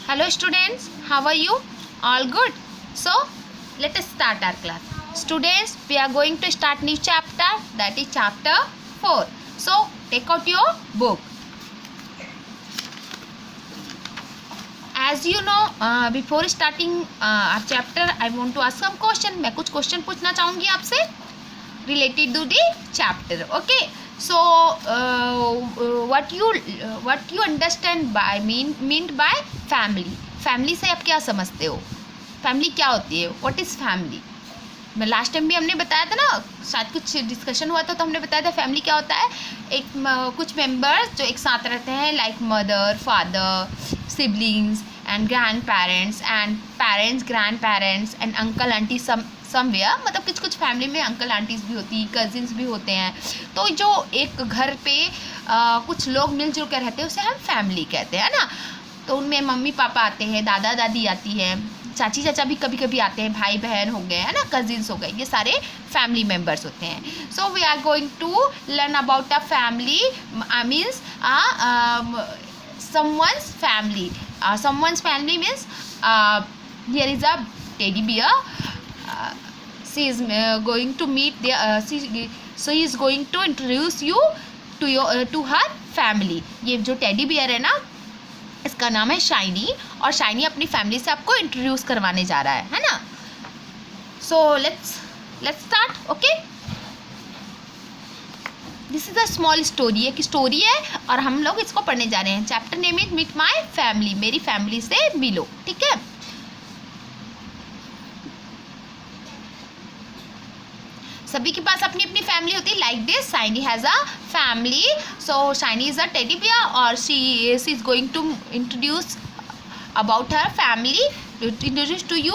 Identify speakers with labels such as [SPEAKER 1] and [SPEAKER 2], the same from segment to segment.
[SPEAKER 1] Hello students, how are you? All good? So, let us start our class. Students, we are going to start new chapter, that is chapter 4. So, take out your book. As you know, before starting our chapter, I want to ask some question. मैं कुछ question पूछना चाहूँगी आपसे related to the chapter. Okay. So what you understand by meant by family से आप क्या समझते हो? फैमिली क्या होती है? What is family? मैं लास्ट टाइम भी हमने बताया था ना, शायद कुछ डिस्कशन हुआ था तो हमने बताया था फैमिली क्या होता है. कुछ मेंबर्स जो एक साथ रहते हैं, like mother, father, siblings and grand parents grand parents and uncle aunty somewhere. मतलब कुछ फैमिली में अंकल आंटीज भी होती हैं, कजिन्स भी होते हैं. तो जो एक घर पे कुछ लोग मिलजुल कर रहते हैं उसे हम फैमिली कहते हैं ना. तो उनमें मम्मी पापा आते हैं, दादा दादी आती है, चाची चाचा भी कभी कभी आते हैं, भाई बहन हो गए है ना, कजिन्स हो गए, ये सारे फैमिली मेम्बर्स होते हैं. So we are going to learn about a family. Means someone's family means here is a teddy bear. She is going to meet their she is going to introduce you to her family. ये जो teddy bear है ना, इसका नाम है shiny, और shiny अपनी family से आपको इंट्रोड्यूस करवाने जा रहा है ना. So let's start. Okay, this is a small story. एक स्टोरी है और हम लोग इसको पढ़ने जा रहे हैं. Chapter name is meet my family. मेरी फैमिली से मिलो. ठीक है. सभी के पास अपनी अपनी फैमिली होती है. Like this, Shiny has a family. So Shiny is a teddy bear और she is going to introduce about her family, introduce to you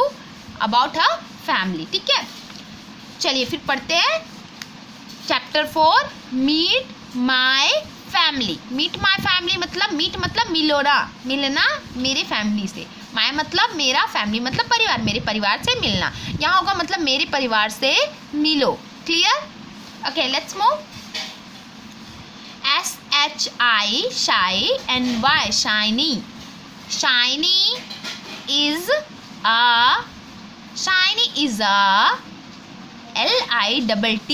[SPEAKER 1] about her family. ठीक है, चलिए फिर पढ़ते हैं. Chapter 4, meet my family. Meet my family मतलब meet मतलब मिलना मेरे फैमिली से. माई मतलब मेरा, फैमिली मतलब परिवार, मेरे परिवार से मिलना. यहाँ होगा मतलब मेरे परिवार से मिलो. Clear? Okay, let's move. SHI shy and Y Shiny. Shiny is a LITT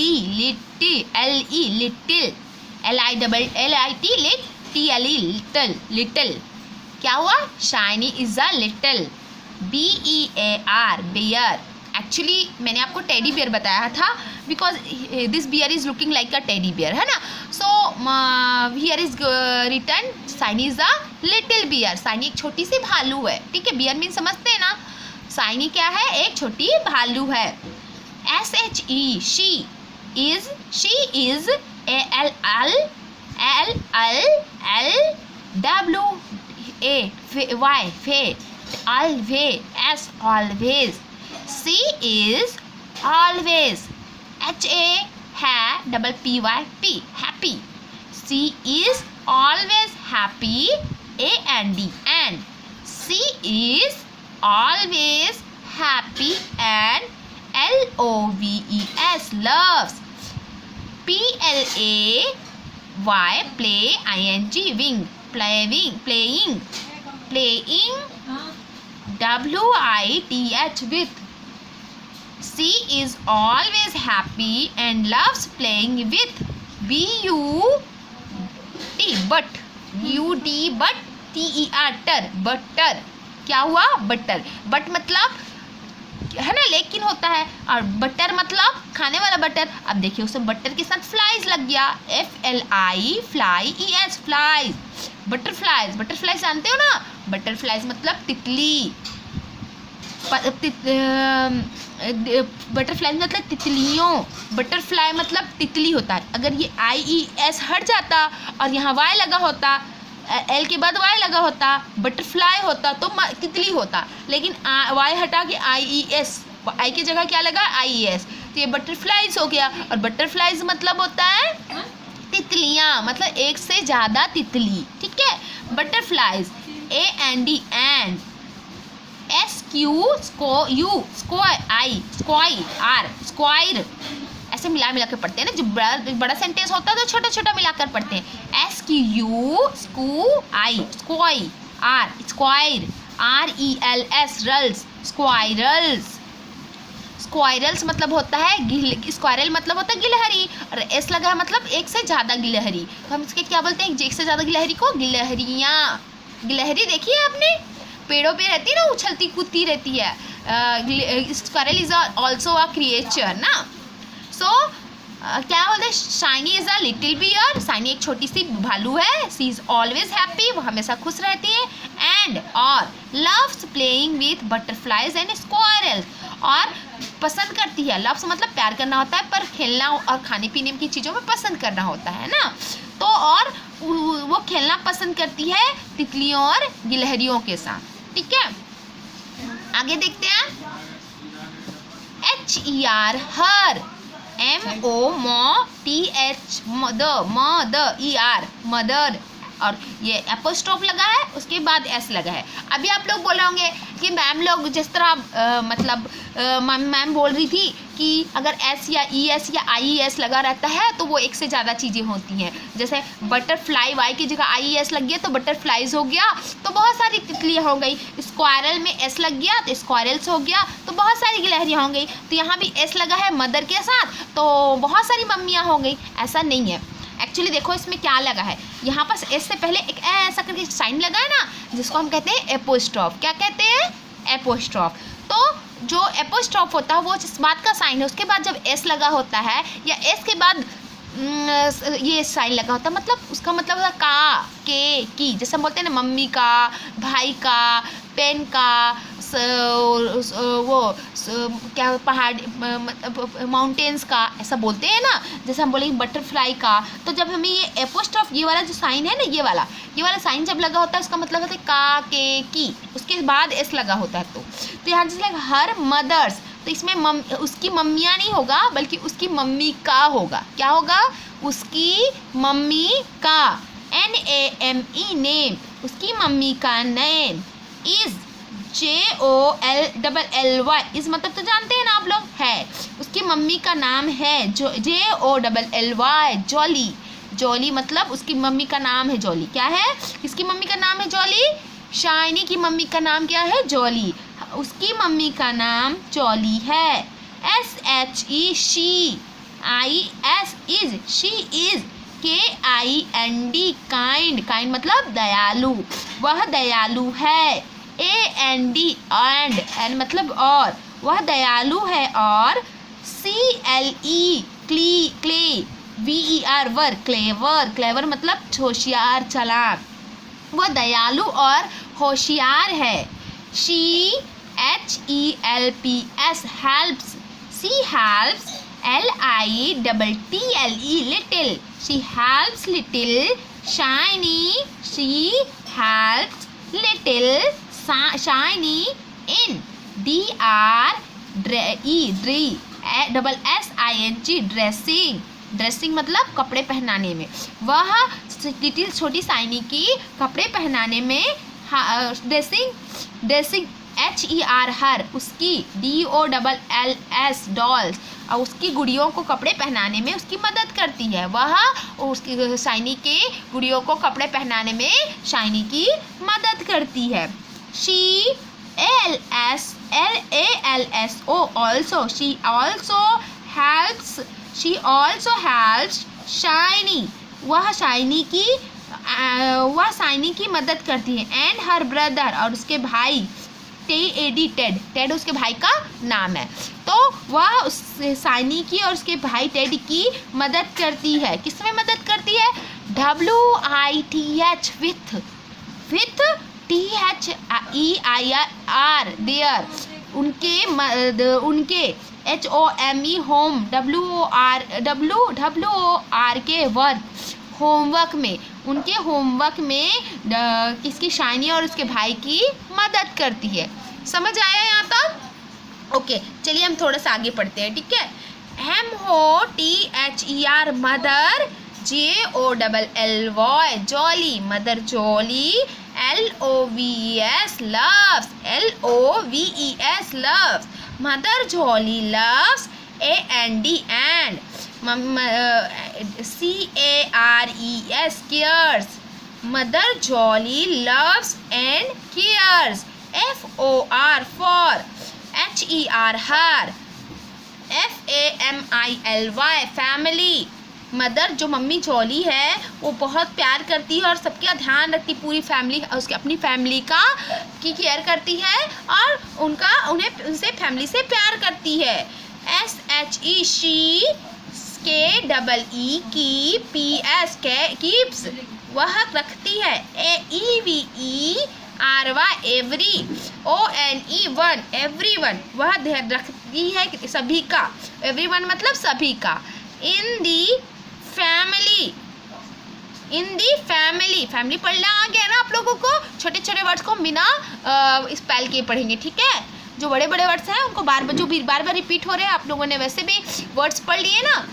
[SPEAKER 1] little. little. क्या हुआ? Shiny is a little. BEAR bear. Actually मैंने आपको टेडी बियर बताया था because this bear is looking like a teddy bear, है ना. So here is written Shiny is a little bear. Shiny एक छोटी सी भालू है. ठीक है, बियर मीन समझते हैं ना. शाइनी क्या है? एक छोटी भालू है. SHE she is ALLWAY fate. always always. She is always HAPPY happy. She is always happy and she is always happy and LOVES loves. PLAY play ING wing playing WITH with. She is always happy and loves playing with. BUTTER butter. क्या हुआ? Butter. But मतलब है ना, लेकिन होता है, और butter मतलब खाने वाला बटर. अब देखिए उसमें बटर के साथ फ्लाइज लग गया. FLI flies flies. बटरफ्लाइज जानते हो ना. बटरफ्लाइज मतलब तितली. बटरफ्लाइज मतलब तितलियों. बटरफ्लाई मतलब तितली होता है. अगर ये IES हट जाता और यहाँ Y लगा होता, L के बाद Y लगा होता, बटरफ्लाई होता तो तितली होता. लेकिन Y हटा के IES, I की जगह क्या लगा? IES. तो ये बटरफ्लाइज हो गया. और बटरफ्लाइज मतलब होता है तितलियाँ, मतलब एक से ज़्यादा तितली. ठीक है, बटरफ्लाइज. AND square. ऐसे मिला कर पढ़ते हैं ना. जो बड़ा सेंटेंस होता है तो छोटा छोटा मिलाकर पढ़ते हैं. SQU square. RELS रल्स, squirrels. Squirrels मतलब होता है स्क्वायरल मतलब होता है गिलहरी, और एस लगा है मतलब एक से ज़्यादा गिलहरी, तो हम इसके क्या बोलते हैं, एक से ज़्यादा गिलहरी को गिलहरियाँ। गिलहरी देखी है आपने, पेड़ों पे रहती है ना, उछलती कूदती रहती है। Squirrel is also a creature ना। सो क्या बोलते हैं, Shiny is a little bear, Shiny एक छोटी सी भालू है। सी इज ऑलवेज हैप्पी, वो हमेशा खुश रहती है। एंड और loves playing with butterflies and squirrels, और पसंद करती है, लव्स मतलब प्यार करना होता है, पर खेलना और खाने पीने की चीज़ों में पसंद करना होता है ना। तो और वो खेलना पसंद करती है तितलियों और गिलहरियों के साथ। ठीक है, आगे देखते हैं। HER हर, MO TH मदर, मदर, और ये एपोस्ट्रोफ लगा है, उसके बाद एस लगा है। अभी आप लोग बोल रहे होंगे कि मैम लोग जिस तरह मतलब मैम बोल रही थी कि अगर एस या ES या IES लगा रहता है तो वो एक से ज़्यादा चीज़ें होती हैं। जैसे बटरफ्लाई, वाई की जगह IES लग गया तो बटरफ्लाइज हो गया, तो बहुत सारी तितलियाँ हो गई। स्क्वायरल में एस लग गया तो स्क्वायरल्स हो गया, तो बहुत सारी गिलहरियाँ हो गई। तो यहाँ भी एस लगा है मदर के साथ, तो बहुत सारी मम्मियाँ हो गई। ऐसा नहीं है, एक्चुअली देखो इसमें क्या लगा है, यहाँ पर एस से पहले एक ऐसा करके साइन लगा है ना, जिसको हम कहते हैं एपोस्ट्रॉफ। क्या कहते हैं, एपोस्ट्रॉफ। तो जो एपोस्ट्रॉफ होता है वो जिस बात का साइन है, उसके बाद जब एस लगा होता है या एस के बाद ये साइन लगा होता है, मतलब उसका मतलब होता है का, के, की। जैसे हम बोलते हैं ना मम्मी का, भाई का, पेन का, वो क्या पहाड़ माउंटेन्स का, ऐसा बोलते हैं ना। जैसे हम बोलेंगे बटरफ्लाई का, तो जब हमें ये एपोस्ट्रॉफ, ये वाला जो साइन है ना, ये वाला साइन जब लगा होता है, उसका मतलब होता है का, के, की, उसके बाद एस लगा होता है। तो यहाँ जैसे हर मदर्स, तो इसमें उसकी मम्मियाँ नहीं होगा, बल्कि उसकी मम्मी का होगा। क्या होगा, उसकी मम्मी का। NAME नेम, उसकी मम्मी का नेम। इज JOLLY, इस मतलब तो जानते हैं ना आप लोग, है। उसकी मम्मी का नाम है JOLLY, जॉली। जॉली मतलब उसकी मम्मी का नाम है जॉली। क्या है, किसकी मम्मी का नाम है जॉली, शाइनी की मम्मी का नाम क्या है, जॉली। उसकी मम्मी का नाम जॉली है। SHE she, IS is, she is. KIND kind, kind मतलब दयालु, वह दयालु है। AND एंड मतलब और, वह दयालु है। और CLE क्ले, VER वर, क्लेवर, क्लेवर मतलब होशियार, चालाक, वह दयालु और होशियार है। She HELPS helps, she helps LITTLE little, she helps little shiny, she helps little shiny in DRESSING dressing, dressing मतलब कपड़े पहनाने में। वह लिटिल छोटी शाइनी की कपड़े पहनाने में ड्रेसिंग HER हर, उसकी DOLLS डॉल्स, और उसकी गुड़ियों को कपड़े पहनाने में उसकी मदद करती है। वह उसकी शाइनी के गुड़ियों को कपड़े पहनाने में शाइनी की मदद करती है। She also, she also helps shiny, वह शाइनी की मदद करती है। एंड हर ब्रदर, और उसके भाई, टेड उसके भाई का नाम है। तो वह उस शाइनी की और उसके भाई टेड की मदद करती है। किसमें मदद करती है, WITH विथ THEIR देयर, उनके HOME होम, WOR के वर्क, होमवर्क में, उनके होमवर्क में किसकी, शाइनी और उसके भाई की मदद करती है। समझ आया यहाँ तक? ओके, चलिए हम थोड़ा सा आगे पढ़ते हैं। ठीक है, MOTHER mother, JOLLY jolly, mother jolly. LOVES loves, mother jolly loves। AND and, CARES cares, mother jolly loves and cares। FOR for, HER her, FAMILY family। Mother जो मम्मी जॉली है वो बहुत प्यार करती है और सबका ध्यान रखती, पूरी फैमिली उसके अपनी फैमिली का की केयर करती है और उनसे फैमिली से प्यार करती है। SHE she, KEE keep, PS keeps वह रखती है। EVE RY every, ONE one everyone वह ध्यान रखती है सभी का, एवरीवन मतलब सभी का। इन दी फैमिली, फैमिली पढ़ना आ गया ना आप लोगों को। छोटे छोटे वर्ड्स को बिना स्पेल किए पढ़ेंगे, ठीक है। जो बड़े बड़े वर्ड्स हैं उनको बार बार रिपीट हो रहे हैं, आप लोगों ने वैसे भी वर्ड्स पढ़ लिए ना,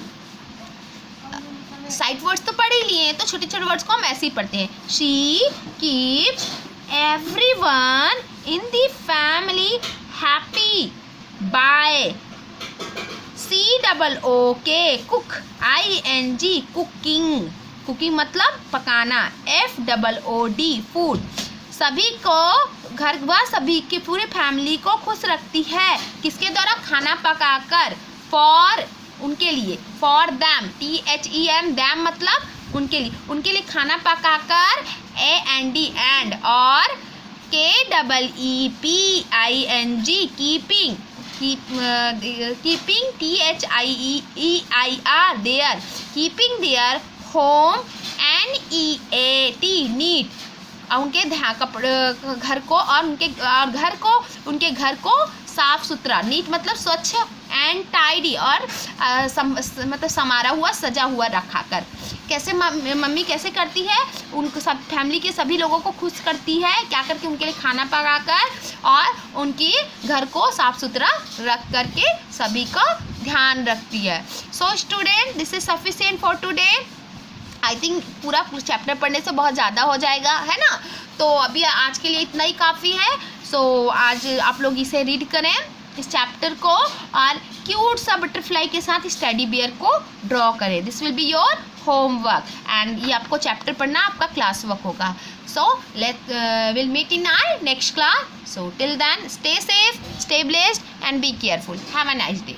[SPEAKER 1] साइड वर्ड्स तो पढ़ ही लिए हैं, तो छोटे छोटे वर्ड्स को हम ऐसे ही पढ़ते हैं। She keeps everyone in the family happy by. COOK cook, ING cooking, cooking मतलब पकाना। FOOD फूड, सभी को घर व सभी की पूरी फैमिली को खुश रखती है, किसके द्वारा? खाना पकाकर। फॉर उनके लिए, फॉर दैम, THEM दैम मतलब उनके लिए खाना पकाकर। AND एंड, और KEEPING keeping, keeping THIEIR their, keeping their home. NEAT neat, उनके घर को साफ सुथरा, नीट मतलब स्वच्छ, एंड टाइडी और मतलब समारा हुआ, सजा हुआ रखा कर। कैसे मम्मी कैसे करती है? उनको सब फैमिली के सभी लोगों को खुश करती है, क्या करके? उनके लिए खाना पकाकर और उनकी घर को साफ सुथरा रख करके सभी का ध्यान रखती है। So student, this is sufficient for today. I think पूरा चैप्टर पढ़ने से बहुत ज़्यादा हो जाएगा, है ना। तो अभी आज के लिए इतना ही काफ़ी है। सो आज आप लोग इसे रीड करें, इस चैप्टर को, और क्यूट सा बटरफ्लाई के साथ इस टेडी बियर को ड्रॉ करें। This will be your homework, and ये आपको चैप्टर पढ़ना आपका क्लास वर्क होगा। So will meet in our next class. So till then, stay safe, stay blessed and be careful. Have a nice day.